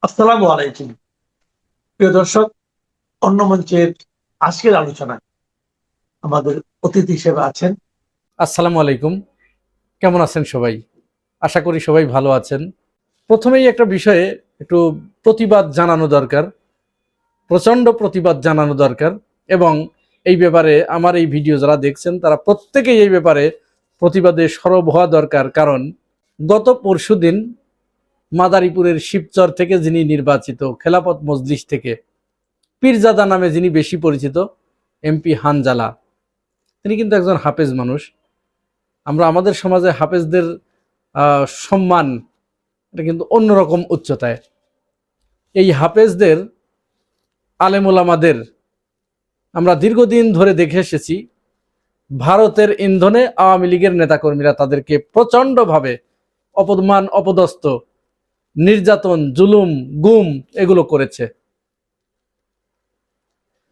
আসসালামু আলাইকুম। প্রিয় দর্শক, অন্য মঞ্চের আজকের আলোচনায় আমাদের অতিথি হিসেবে আছেন। আসসালামু আলাইকুম। কেমন আছেন সবাই? আশা করি সবাই ভালো আছেন। প্রথমেই একটা বিষয়ে একটু প্রতিবাদ জানানো দরকার, প্রচণ্ড প্রতিবাদ জানানো দরকার। এবং এই ব্যাপারে আমার এই ভিডিও যারা দেখছেন তারা প্রত্যেকেই এই ব্যাপারে প্রতিবাদে সরব হওয়া দরকার। কারণ গত পরশুদিন মাদারীপুরের শিবচর থেকে যিনি নির্বাচিত, খেলাফত মজলিস থেকে পীরজাদা নামে যিনি বেশি পরিচিত, এমপি হানজালা, তিনি কিন্তু একজন হাফেজ মানুষ। আমরা আমাদের সমাজে হাফেজদের সম্মান এটা কিন্তু অন্যরকম উচ্চতায়। এই হাফেজদের, আলেমুলামাদের আমরা দীর্ঘদিন ধরে দেখে এসেছি ভারতের ইন্ধনে আওয়ামী লীগের নেতাকর্মীরা তাদেরকে প্রচণ্ডভাবে অপমান, অপদস্থ, নির্যাতন, জুলুম, গুম এগুলো করেছে।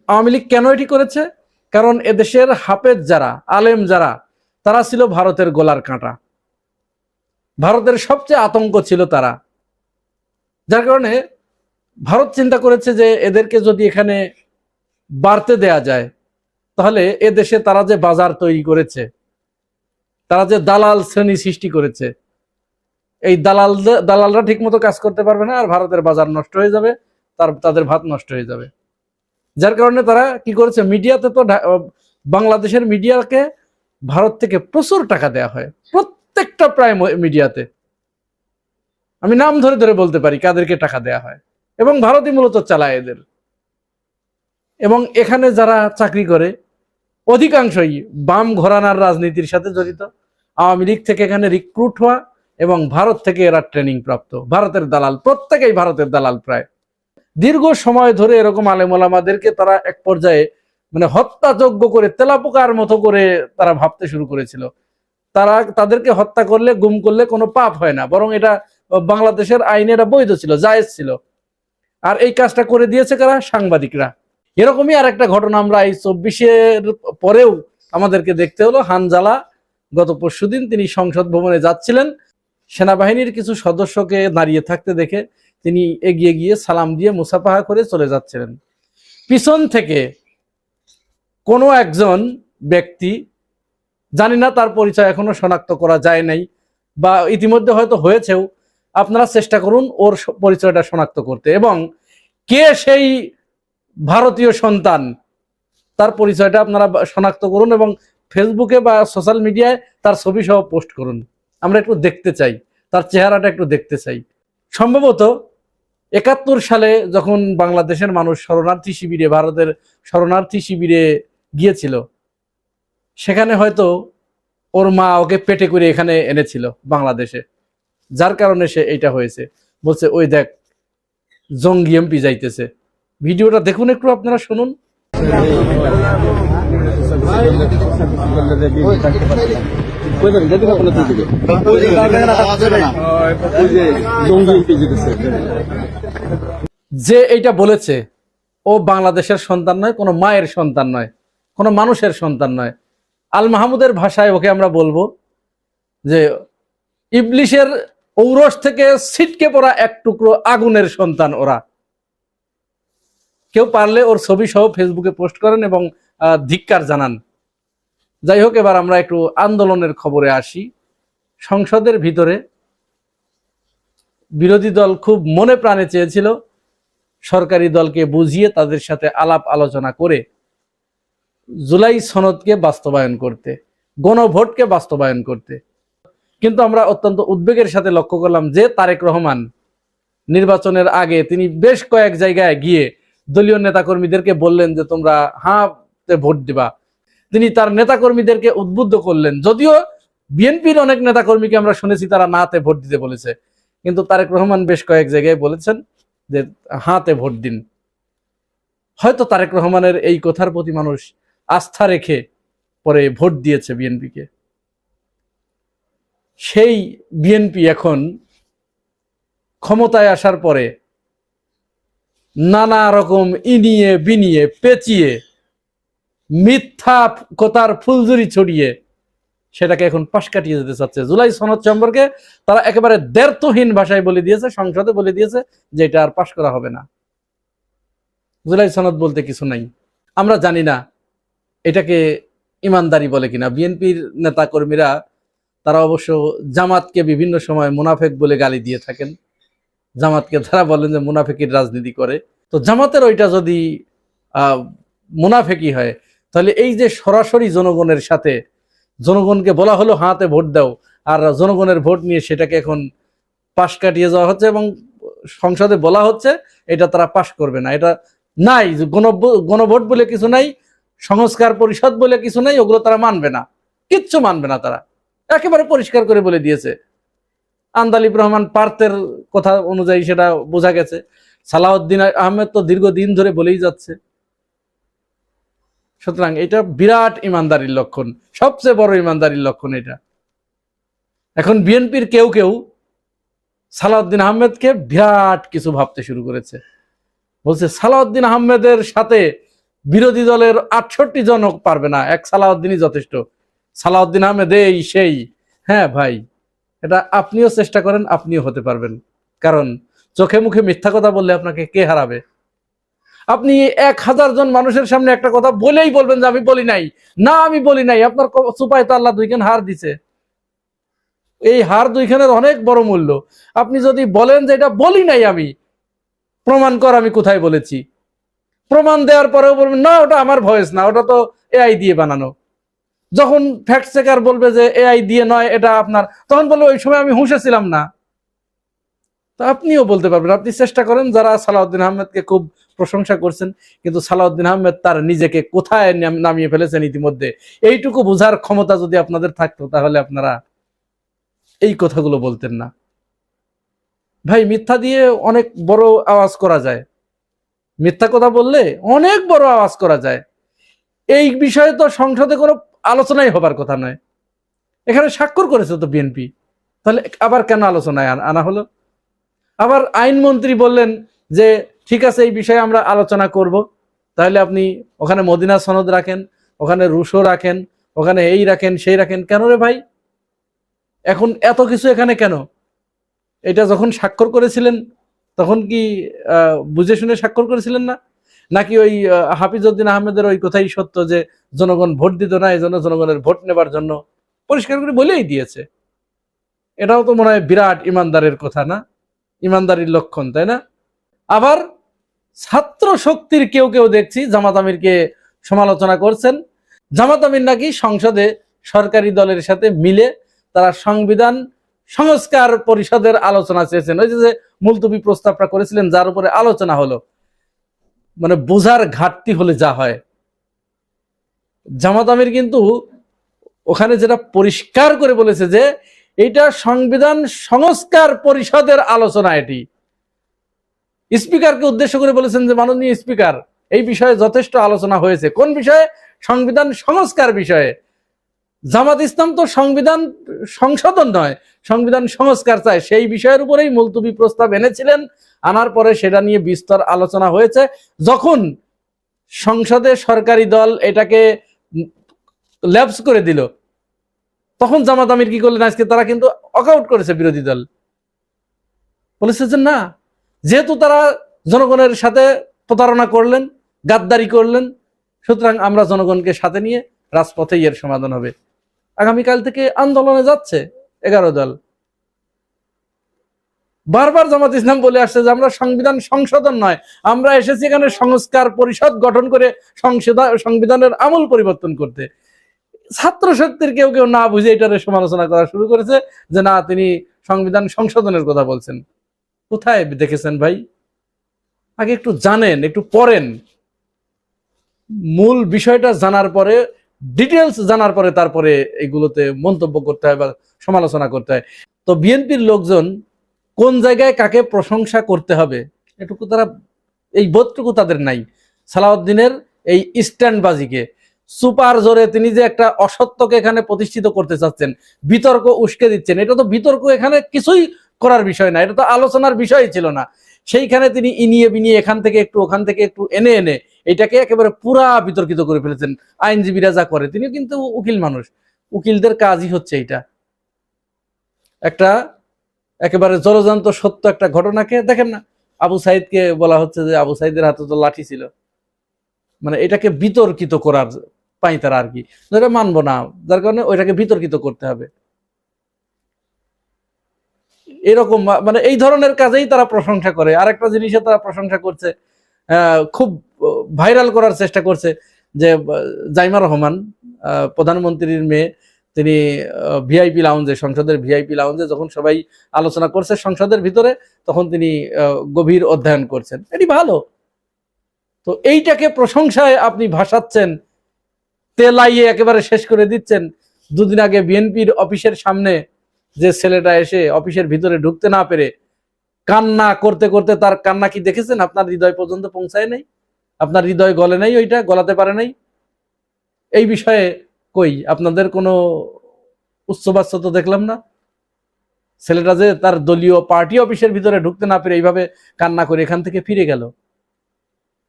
আওয়ামী লীগ কেন এটি করেছে? কারণ এদেশের হাফেজ যারা, আলেম যারা, তারা ছিল ভারতের গলার কাঁটা, ভারতের সবচেয়ে আতঙ্ক ছিল তারা। যার কারণে ভারত চিন্তা করেছে যে এদেরকে যদি এখানে বাড়তে দেয়া যায় তাহলে এ দেশে তারা যে বাজার তৈরি করেছে, তারা যে দালাল শ্রেণী সৃষ্টি করেছে, এই দালালরা ঠিক মতো কাজ করতে পারবে না, আর ভারতের বাজার নষ্ট হয়ে যাবে, তাদের ভাত নষ্ট হয়ে যাবে। যার কারণে তারা কি করেছে, মিডিয়াতে তো বাংলাদেশের মিডিয়াকে ভারত থেকে প্রচুর টাকা দেয়া হয়, প্রত্যেকটা প্রায় মিডিয়াতে আমি নাম ধরে ধরে বলতে পারি কাদেরকে টাকা দেয়া হয়, এবং ভারতই মূলত চালায় এদের। এবং এখানে যারা চাকরি করে অধিকাংশই বাম ঘরানার রাজনীতির সাথে জড়িত। আওয়ামী লীগ থেকে এখানে রিক্রুট হওয়া এবং ভারত থেকে এরা ট্রেনিং প্রাপ্ত, ভারতের দালাল, প্রত্যেকেই ভারতের দালাল। প্রায় দীর্ঘ সময় ধরে এরকম আলেম ওলামাদেরকে তারা এক পর্যায়ে মানে হত্যাযজ্ঞ করে, তেলাপোকার মতো করে তারা ভাবতে শুরু করেছিল তাদেরকে হত্যা করলে, গুম করলে কোনো পাপ হয় না, বরং এটা বাংলাদেশের আইনে এটা বৈধ ছিল, জায়েজ ছিল। আর এই কাজটা করে দিয়েছে কারা? সাংবাদিকরা। এরকমই আর একটা ঘটনা আমরা এই 24-এর পরেও আমাদেরকে দেখতে হলো। হানজালা গত পরশুদিন তিনি সংসদ ভবনে যাচ্ছিলেন, সেনাবাহিনীর কিছু সদস্যকে দাঁড়িয়ে থাকতে দেখে তিনি এগিয়ে গিয়ে সালাম দিয়ে মুসাফাহা করে চলে যাচ্ছিলেন। পিছন থেকে কোনো একজন ব্যক্তি, জানি না তার পরিচয় এখনো শনাক্ত করা যায় নাই, বা ইতিমধ্যে হয়তো হয়েছেও, আপনারা চেষ্টা করুন ওর পরিচয়টা শনাক্ত করতে, এবং কে সেই ভারতীয় সন্তান তার পরিচয়টা আপনারা শনাক্ত করুন, এবং ফেসবুকে বা সোশ্যাল মিডিয়ায় তার ছবি সহ পোস্ট করুন। আমরা একটু দেখতে চাই, তার চেহারাটা একটু দেখতে চাই। সম্ভবত 71 সালে যখন বাংলাদেশের মানুষ শরণার্থী শিবিরে, ভারতের শরণার্থী শিবিরে গিয়েছিল, সেখানে হয়তো ওর মা ওকে পেটে করে এখানে এনেছিল বাংলাদেশে, যার কারণে সে এইটা হয়েছে। বলছে ওই দেখ জঙ্গি এমপি যাইতেছে। ভিডিওটা দেখুন একটু, আপনারা শুনুন। যে এইটা বলেছে ও বাংলাদেশের সন্তান নয়, কোনো মায়ের সন্তান নয়, কোনো মানুষের সন্তান নয়। আল মাহমুদের ভাষায় ওকে আমরা বলবো যে ইবলিশের ঔরস থেকে ছিটকে পড়া এক টুকরো আগুনের সন্তান ওরা। কেউ পারলে ওর ছবি সহ ফেসবুকে পোস্ট করেন এবং ধিক্কার জানান। যাই হোক, এবার আমরা একটু আন্দোলনের খবরে আসি। সংসদের ভিতরে বিরোধী দল খুব মনে প্রাণে চেয়েছিল সরকারি দলকে বুঝিয়ে তাদের সাথে আলাপ আলোচনা করে জুলাই সনদকে বাস্তবায়ন করতে, গণভোটকে বাস্তবায়ন করতে। কিন্তু আমরা অত্যন্ত উদ্বেগের সাথে লক্ষ্য করলাম যে তারেক রহমান নির্বাচনের আগে তিনি বেশ কয়েক জায়গায় গিয়ে দলীয় নেতাকর্মীদেরকে বললেন যে তোমরা হাতে ভোট দিবা। তিনি তার নেতাকর্মীদেরকে উদ্বুদ্ধ করলেন, যদিও বিএনপির অনেক নেতাকর্মীকে আমরা শুনেছি তারা নাতে ভোট দিতে বলেছে, কিন্তু তারেক রহমান বেশ কয়েক জায়গায় বলেছেন যে হাতে ভোট দিন। হয়তো তারেক রহমানের এই কথার প্রতি মানুষ আস্থা রেখে পরে ভোট দিয়েছে বিএনপিকে। সেই বিএনপি এখন ক্ষমতায় আসার পরে নানা রকম ইনিয়ে বিনিয়ে পেঁচিয়ে মিথ্যা কথার ফুলঝুরি ছড়িয়ে সেটাকে এখন পাশ কাটিয়ে যেতে চাচ্ছে। জুলাই সনদ সম্পর্কে তারা একেবারে দ্ব্যর্থহীন ভাষায় বলে দিয়েছে, সংসদে বলে দিয়েছে যে এটা আর পাশ করা হবে না। জুলাই সনদ বলতে কিছু নাই। আমরা জানি না এটাকে ইমানদারি বলে কিনা। বিএনপির নেতা কর্মীরা তারা অবশ্য জামাতকে বিভিন্ন সময় মুনাফেক বলে গালি দিয়ে থাকেন। জামাতকে তারা বলেন যে মুনাফেকির রাজনীতি করে। তো জামাতের ওইটা যদি মুনাফেকি হয়, তাহলে এই যে সরাসরি জনগণের সাথে জনগণকে বলা হলো হাতে ভোট দাও, আর জনগণের ভোট নিয়ে সেটাকে এখন পাশ কাটিয়ে যাওয়া হচ্ছে এবং সংসদে বলা হচ্ছে এটা তারা পাশ করবে না। এটা নাই, গণভোট বলে কিছু নাই, সংস্কার পরিষদ বলে কিছু নাই, ওগুলো তারা মানবে না, কিচ্ছু মানবে না। তারা একেবারে পরিষ্কার করে বলে দিয়েছে। আন্দালিব রহমান পার্থের কথা অনুযায়ী সেটা বোঝা গেছে। সালাউদ্দিন আহমেদ তো দীর্ঘদিন ধরে বলেই যাচ্ছে। সুতরাং এটা বিরাট ইমানদারির লক্ষণ, সবচেয়ে বড় ইমানদারির লক্ষণ এটা। এখন বিএনপির কেউ কেউ সালাউদ্দিন আহমেদকে বিরাট কিছু ভাবতে শুরু করেছে। বলছে সালাউদ্দিন আহমেদের সাথে বিরোধী দলের 68 জন পারবে না, এক সালাউদ্দিনই যথেষ্ট। সালাউদ্দিন আহমেদ এই সেই। হ্যাঁ ভাই, এটা আপনিও চেষ্টা করেন, আপনিও হতে পারবেন। কারণ চোখে মুখে মিথ্যা কথা বললে আপনাকে কে হারাবে? আপনি 1000 জন মানুষের সামনে একটা কথা বলেই বলবেন যে আমি বলি নাই, না আমি বলি নাই। আপনার চুপায় তো আল্লাহ 2 খান হার দিছে। এই হার 2 খানের অনেক বড় মূল্য। আপনি যদি বলেন যে এটা বলি নাই আমি, প্রমাণ কর আমি কোথায় বলেছি, প্রমাণ দেওয়ার পরেও বলবেন না ওটা আমার ভয়েস না, ওটা তো এআই দিয়ে বানানো। যখন ফ্যাক্ট চেকার বলবে যে এআই দিয়ে নয় এটা আপনার, তখন বলবে ওই সময় আমি হুঁশে ছিলাম না। তা আপনিও বলতে পারবেন। আপনি চেষ্টা করেন। যারা সালাউদ্দিন আহমেদকে খুব প্রশংসা করছেন, কিন্তু সালাউদ্দিন আহমেদ তার নিজেকে কোথায় নামিয়ে ফেলেছেন ইতিমধ্যে, এইটুকু বোঝার ক্ষমতা যদি আপনাদের থাকতো তাহলে আপনারা এই কথাগুলো বলতেন না। ভাই, মিথ্যা দিয়ে অনেক বড় আওয়াজ করা যায়। মিথ্যা কথা বললে অনেক বড় আওয়াজ করা যায়। এই বিষয়ে তো সংসদে কোনো আলোচনাই হবার কথা নয়। এখানে স্বাক্ষর করেছে তো বিএনপি, তাহলে আবার কেন আলোচনায় আনা হলো? আবার আইনমন্ত্রী বললেন যে ঠিক আছে এই বিষয়ে আমরা আলোচনা করব। তাহলে আপনি ওখানে মদিনা সনদ রাখেন, ওখানে রুশো রাখেন, ওখানে এই রাখেন সেই রাখেন, কেন রে ভাই? এখন এত কিছু এখানে কেন? এটা যখন স্বাক্ষর করেছিলেন তখন কি বুঝে শুনে স্বাক্ষর করেছিলেন না? নাকি ওই হাফিজউদ্দিন আহমেদের ওই কথাই সত্য যে জনগণ ভোট দিত না, এই জন্য জনগণের ভোট নেবার জন্য পরিষ্কার করে বলেই দিয়েছে? এটাও তো মনে হয় বিরাট ইমানদারের কথা না, ইমানদারির লক্ষণ, তাই না? আবার ছাত্র শক্তির কেউ কেউ দেখছি জামাত আমিরকে সমালোচনা করছেন। জামাত আমির নাকি সংসদে সরকারি দলের সাথে মিলে তারা সংবিধান সংস্কার পরিষদের আলোচনা চেয়েছেন। ওই যে মুলতবি প্রস্তাবটা করেছিলেন যার উপরে আলোচনা হলো, মানে বোঝার ঘাটতি হলে যা হয়। জামাত আমির কিন্তু ওখানে যেটা পরিষ্কার করে বলেছে যে এটা সংবিধান সংস্কার পরিষদের আলোচনা। এটি স্পিকারকে উদ্দেশ্য করে বলেছেন যে মাননীয় স্পিকার, এই বিষয়ে যথেষ্ট আলোচনা হয়েছে। কোন বিষয়ে? সংবিধান সংস্কার বিষয়ে। জামাত ইসলাম তো সংবিধান সংশোধন নয়, সংবিধান সংস্কার চায়। সেই বিষয়ের উপরেই মুলতবি প্রস্তাব এনেছিলেন। আনার পরে সেটা নিয়ে বিস্তর আলোচনা হয়েছে। যখন সংসদে সরকারি দল এটাকে ল্যাপস করে দিল, তখন জামাত আমির কি করলেন? আজকে তারা কিন্তু ওয়াকআউট করেছে। বিরোধী দল বলেছে যে না, যেহেতু তারা জনগণের সাথে প্রতারণা করলেন, গাদ্দারি করলেন, সুতরাং আমরা জনগণকে সাথে নিয়ে রাজপথে এর সমাধান হবে। আগামীকাল থেকে আন্দোলনে যাচ্ছে 11 দল। বারবার জামাত ইসলাম বলে আসছে যে আমরা সংবিধান সংশোধন নয়, আমরা এসেছি এখানে সংস্কার পরিষদ গঠন করে সংবিধানের আমূল পরিবর্তন করতে। ছাত্র শক্তির কেউ কেউ না বুঝে এটার সমালোচনা করা শুরু করেছে যে না, তিনি সংবিধান সংশোধনের কথা বলছেন। কোথায় দেখেছেন ভাই? আগে একটু জানেন, একটু পড়েন, মূল বিষয়টা জানার পরে, ডিটেলস জানার পরে তারপরে এগুলোতে মন্তব্য করতে হয় বা সমালোচনা করতে হয়। তো বিএনপির লোকজন কোন জায়গায় কাকে প্রশংসা করতে হবে এটুকু তারা, এই বোধটুকু তাদের নাই। সালাউদ্দিনের এই স্ট্যান্ডবাজিকে সুপার জোরে তিনি যে একটা অসত্যকে এখানে প্রতিষ্ঠিত করতে চাচ্ছেন, বিতর্ক উস্কে দিচ্ছেন, এটা তো বিতর্ক এখানে কিছুই করার বিষয় না, এটা তো আলোচনার বিষয় ছিল না। সেইখানে তিনি ইনিয়ে বিনিয়ে এখান থেকে একটু ওখান থেকে একটু এনে এনে এটাকে একেবারে পুরা বিতর্কিত করে ফেলেছেন। আইনজীবীরা যা করে, তিনি কিন্তু উকিল মানুষ, উকিলদের কাজই হচ্ছে এটা। একটা একেবারে জলজান্ত সত্য একটা ঘটনাকে দেখেন না, আবু সাইদকে বলা হচ্ছে যে আবু সাইদের হাতে তো লাঠি ছিল, মানে এটাকে বিতর্কিত করার পাই তারা আর কি, এটা মানবো না, যার কারণে ওইটাকে বিতর্কিত করতে হবে। এরকম মানে এই ধরনের কাজেই তারা প্রশংসা করে। আরেকটা জিনিসে তারা প্রশংসা করছে, খুব ভাইরাল করার চেষ্টা করছে যে জাইমা রহমান প্রধানমন্ত্রীর মেয়ে, তিনি ভিআইপি লাউঞ্জে, সংসদের ভিআইপি লাউঞ্জে যখন সবাই আলোচনা করছে সংসদের ভিতরে, তখন তিনি গভীর অধ্যয়ন করছেন, এটি ভালো। তো এইটাকে প্রশংসায় আপনি ভাসাচ্ছেন, তেলাইয়ে একেবারে শেষ করে দিচ্ছেন। দুদিন আগে বিএনপির অফিসের সামনে যে ছেলেটা এসে অফিসের ভিতরে ঢুকতে না পেরে কান্না করতে করতে, তার কান্না কি দেখেছেন? আপনার হৃদয় পর্যন্ত পৌঁছায় নাই, আপনার হৃদয় গলে নাই, ওইটা গলাতে পারে নাই। এই বিষয়ে কই আপনাদের কোনো উচ্চবাচ্য তো দেখলাম না। ছেলেটা যে তার দলীয় পার্টি অফিসের ভিতরে ঢুকতে না পেরে এইভাবে কান্না করে এখান থেকে ফিরে গেল,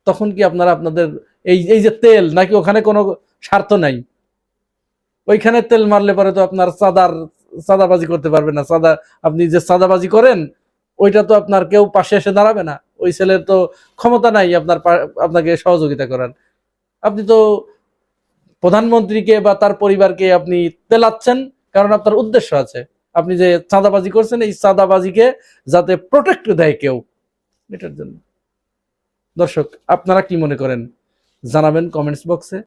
তখন কি আপনারা আপনাদের এই যে তেল, নাকি ওখানে কোনো স্বার্থ নাই? ওইখানে তেল মারলে পরে তো আপনার চাঁদাবাজি করতে পারবে না। আপনি যে চাঁদাবাজি করেন ওইটা তো আপনার কেউ পাশে এসে দাঁড়াবে না, ওই ছেলের তো ক্ষমতা নাই আপনাকে সহযোগিতা করার। আপনি তো প্রধানমন্ত্রীকে বা তার পরিবারকে আপনি তেলাচ্ছেন, কারণ আপনার উদ্দেশ্য আছে। আপনি যে চাঁদাবাজি করছেন, এই চাঁদাবাজিকে যাতে প্রোটেক্ট দেয় কেউ, এটার জন্য। দর্শক, আপনারা কি মনে করেন জানাবেন কমেন্টস বক্সে।